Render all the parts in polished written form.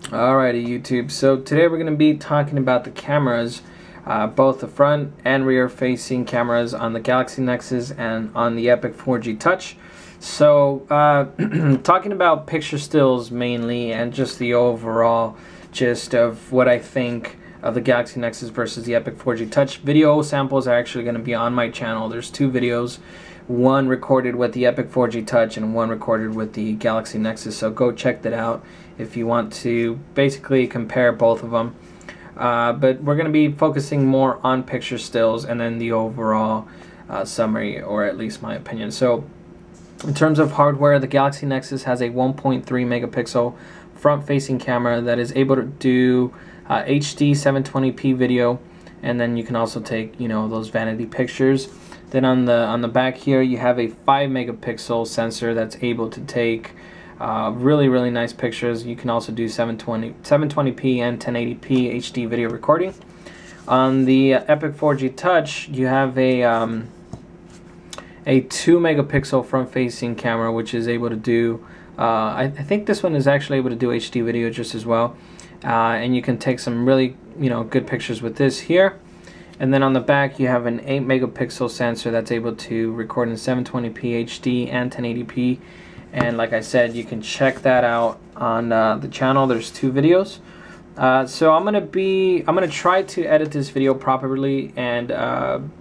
Alrighty, YouTube. So today we're going to be talking about the cameras, both the front and rear facing cameras on the Galaxy Nexus and on the Epic 4G Touch. So talking about picture stills mainly and just the overall gist of what I think of the Galaxy Nexus versus the Epic 4G Touch. Video samples are actually going to be on my channel. There's two videos, one recorded with the Epic 4G Touch and one recorded with the Galaxy Nexus, so go check that out if you want to basically compare both of them. But we're going to be focusing more on picture stills and then the overall summary, or at least my opinion. So in terms of hardware, the Galaxy Nexus has a 1.3 megapixel front-facing camera that is able to do HD 720p video, and then you can also take, those vanity pictures. Then on the back here, you have a 5 megapixel sensor that's able to take really nice pictures. You can also do 720p and 1080p HD video recording. On the Epic 4G Touch, you have a 2 megapixel front-facing camera, which is able to do I think this one is actually able to do HD video just as well, and you can take some really good pictures with this here. And then on the back, you have an 8 megapixel sensor that's able to record in 720p HD and 1080p. And like I said, you can check that out on the channel. There's two videos. So I'm gonna try to edit this video properly and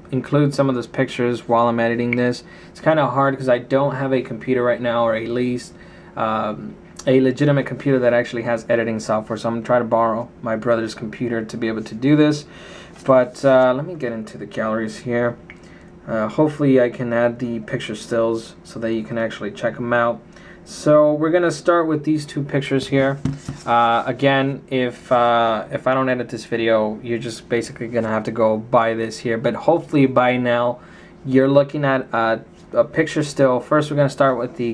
include some of those pictures while I'm editing this. It's kind of hard because I don't have a computer right now, or at least a legitimate computer that actually has editing software. So I'm gonna try to borrow my brother's computer to be able to do this. But let me get into the galleries here. Hopefully I can add the picture stills so that you can actually check them out. So we're gonna start with these two pictures here. Again, if I don't edit this video, you're just basically gonna have to go buy this here. But hopefully by now you're looking at a picture still. First we're gonna start with the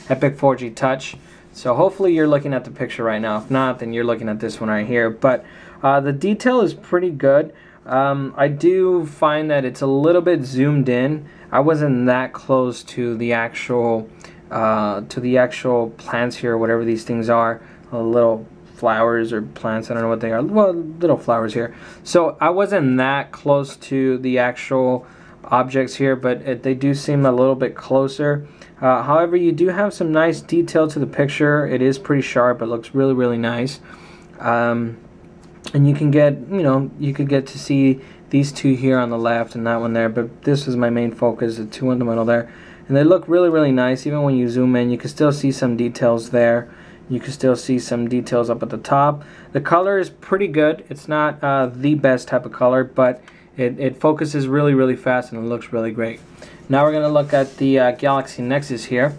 Epic 4G Touch. So hopefully you're looking at the picture right now. If not, then you're looking at this one right here. But the detail is pretty good. I do find that it's a little bit zoomed in. I wasn't that close to the actual plants here, whatever these things are, little flowers or plants. I don't know what they are. Well, little flowers here. So I wasn't that close to the actual objects here, but they do seem a little bit closer. However, you do have some nice detail to the picture. It is pretty sharp. It looks really nice. And you can get, you could get to see these two here on the left and that one there, but this is my main focus, the two in the middle there. And they look really nice. Even when you zoom in, you can still see some details there. You can still see some details up at the top. The color is pretty good. It's not the best type of color, but it focuses really fast and it looks really great. Now we're going to look at the Galaxy Nexus here.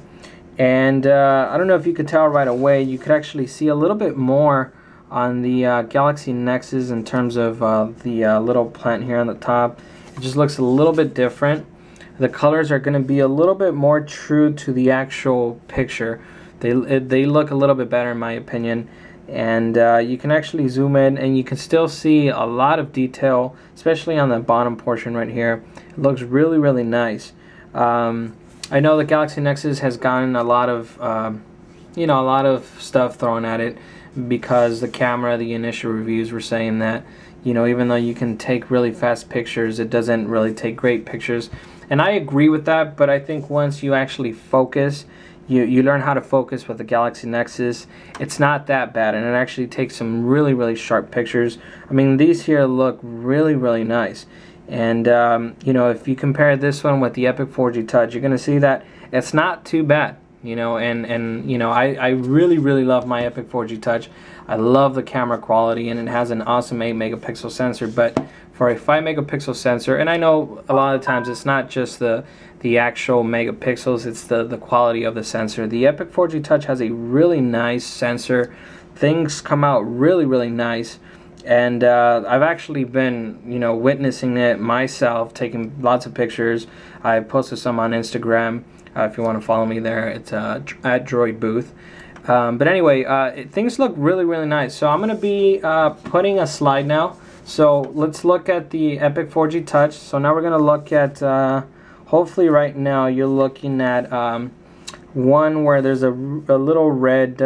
And I don't know if you could tell right away, you could actually see a little bit more on the Galaxy Nexus in terms of the little plant here on the top. It just looks a little bit different. The colors are going to be a little bit more true to the actual picture. They look a little bit better in my opinion. And you can actually zoom in and you can still see a lot of detail, especially on the bottom portion right here. It looks really nice. I know the Galaxy Nexus has gotten a lot of a lot of stuff thrown at it, because the camera, the initial reviews were saying that, even though you can take really fast pictures, it doesn't really take great pictures. And I agree with that, but I think once you actually focus, you learn how to focus with the Galaxy Nexus, it's not that bad, and it actually takes some really sharp pictures. I mean, these here look really nice. And if you compare this one with the Epic 4G Touch, you're gonna see that it's not too bad. I really love my Epic 4G Touch. I love the camera quality, and it has an awesome 8 megapixel sensor. But for a 5 megapixel sensor, and I know a lot of times it's not just the actual megapixels, it's the quality of the sensor. The Epic 4G Touch has a really nice sensor. Things come out really nice. And I've actually been, witnessing it myself, taking lots of pictures. I posted some on Instagram. If you want to follow me there, it's at Droid Booth. But anyway, things look really nice. So I'm going to be putting a slide now. So let's look at the Epic 4G Touch. So now we're going to look at, hopefully right now you're looking at one where there's a little red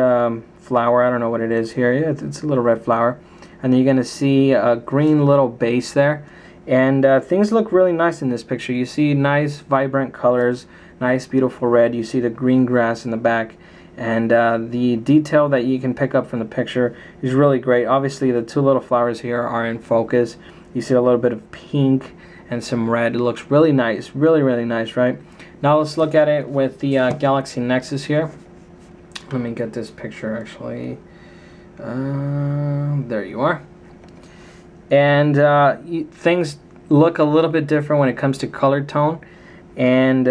flower. I don't know what it is here. Yeah, it's a little red flower. And then you're going to see a green little base there. And things look really nice in this picture. You see nice vibrant colors, nice beautiful red. You see the green grass in the back. And the detail that you can pick up from the picture is really great. Obviously the two little flowers here are in focus. You see a little bit of pink and some red. It looks really nice, really nice, right? Now let's look at it with the Galaxy Nexus here. Let me get this picture actually. There you are. And things look a little bit different when it comes to color tone. And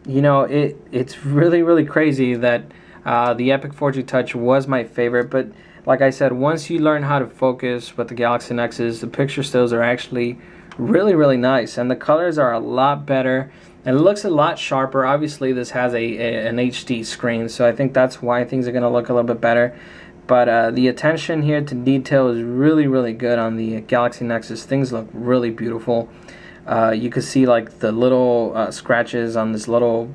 you know, it's really crazy that the Epic 4G Touch was my favorite. But like I said, once you learn how to focus with the Galaxy Nexus, the picture stills are actually really nice, and the colors are a lot better, and it looks a lot sharper. Obviously this has an HD screen, so I think that's why things are going to look a little bit better. But the attention here to detail is really good on the Galaxy Nexus. Things look really beautiful. You can see like the little scratches on this little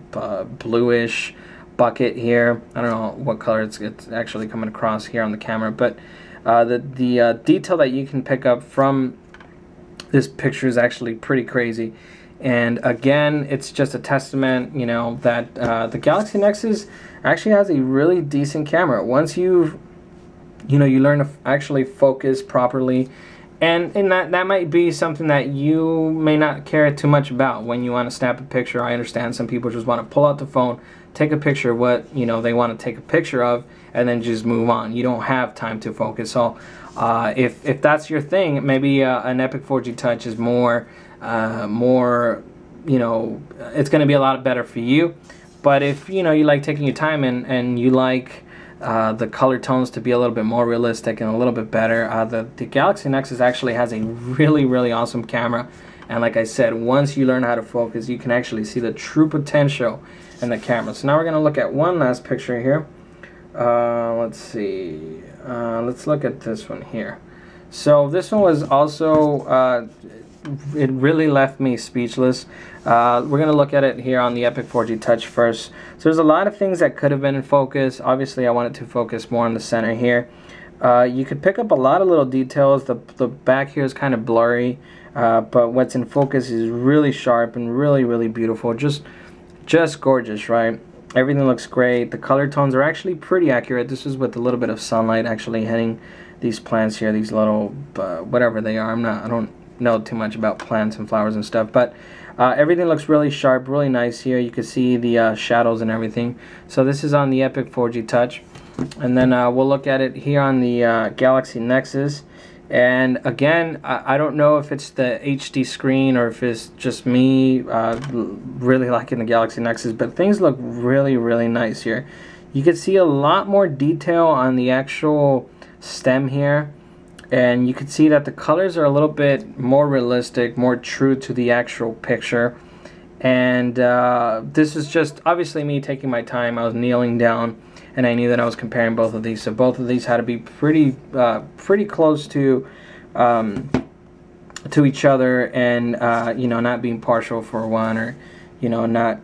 bluish bucket here. I don't know what color it's actually coming across here on the camera, but the detail that you can pick up from this picture is actually pretty crazy. And again, it's just a testament, you know, that the Galaxy Nexus actually has a really decent camera. Once you learn to actually focus properly, and that might be something that you may not care too much about when you want to snap a picture. I understand some people just want to pull out the phone, take a picture of what they want to take a picture of, and then just move on. You don't have time to focus. So if that's your thing, maybe an Epic 4G Touch is more it's going to be a lot better for you. But if you like taking your time and you like the color tones to be a little bit more realistic and a little bit better, the Galaxy Nexus actually has a really awesome camera. And like I said, once you learn how to focus, you can actually see the true potential in the camera. So now we're going to look at one last picture here. Let's see. Let's look at this one here. So this one was also it really left me speechless. We're going to look at it here on the Epic 4G Touch first. So there's a lot of things that could have been in focus. Obviously I wanted to focus more on the center here. You could pick up a lot of little details. The back here is kind of blurry, but what's in focus is really sharp and really beautiful. Just gorgeous, right? Everything looks great. The color tones are actually pretty accurate. This is with a little bit of sunlight actually hitting these plants here, these little whatever they are. I don't know too much about plants and flowers and stuff, but everything looks really sharp, really nice here. You can see the shadows and everything. So this is on the Epic 4G Touch, and then we'll look at it here on the Galaxy Nexus. And again, I don't know if it's the HD screen or if it's just me really liking the Galaxy Nexus, but things look really nice here. You can see a lot more detail on the actual stem here, and you can see that the colors are a little bit more realistic, more true to the actual picture. And this is just obviously me taking my time. I was kneeling down, and I knew that I was comparing both of these, so both of these had to be pretty close to each other, and not being partial for one, or not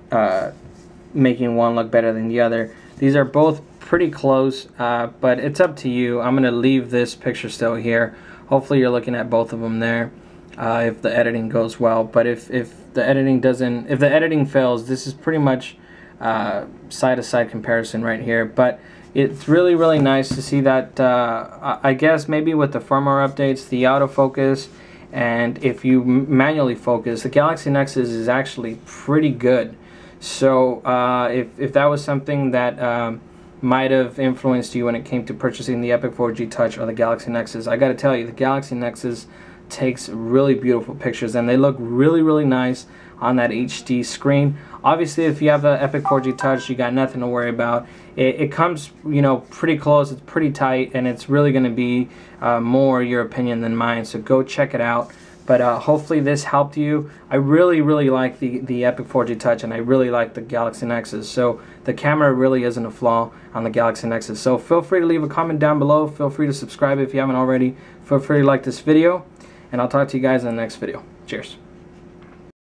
making one look better than the other. These are both pretty close, but it's up to you. I'm gonna leave this picture still here. Hopefully you're looking at both of them there, if the editing goes well. But if the editing fails, this is pretty much side-to-side comparison right here. But it's really nice to see that. I guess maybe with the firmware updates, the autofocus, and if you manually focus, the Galaxy Nexus is actually pretty good. So if that was something that might have influenced you when it came to purchasing the Epic 4G Touch or the Galaxy Nexus, I gotta tell you, the Galaxy Nexus takes really beautiful pictures, and they look really nice on that HD screen. Obviously, if you have the Epic 4G Touch, you got nothing to worry about. It comes, pretty close. It's pretty tight, and it's really going to be more your opinion than mine. So go check it out. But hopefully this helped you. I really like the Epic 4G Touch, and I really like the Galaxy Nexus. So the camera really isn't a flaw on the Galaxy Nexus. So feel free to leave a comment down below. Feel free to subscribe if you haven't already. Feel free to like this video, and I'll talk to you guys in the next video. Cheers.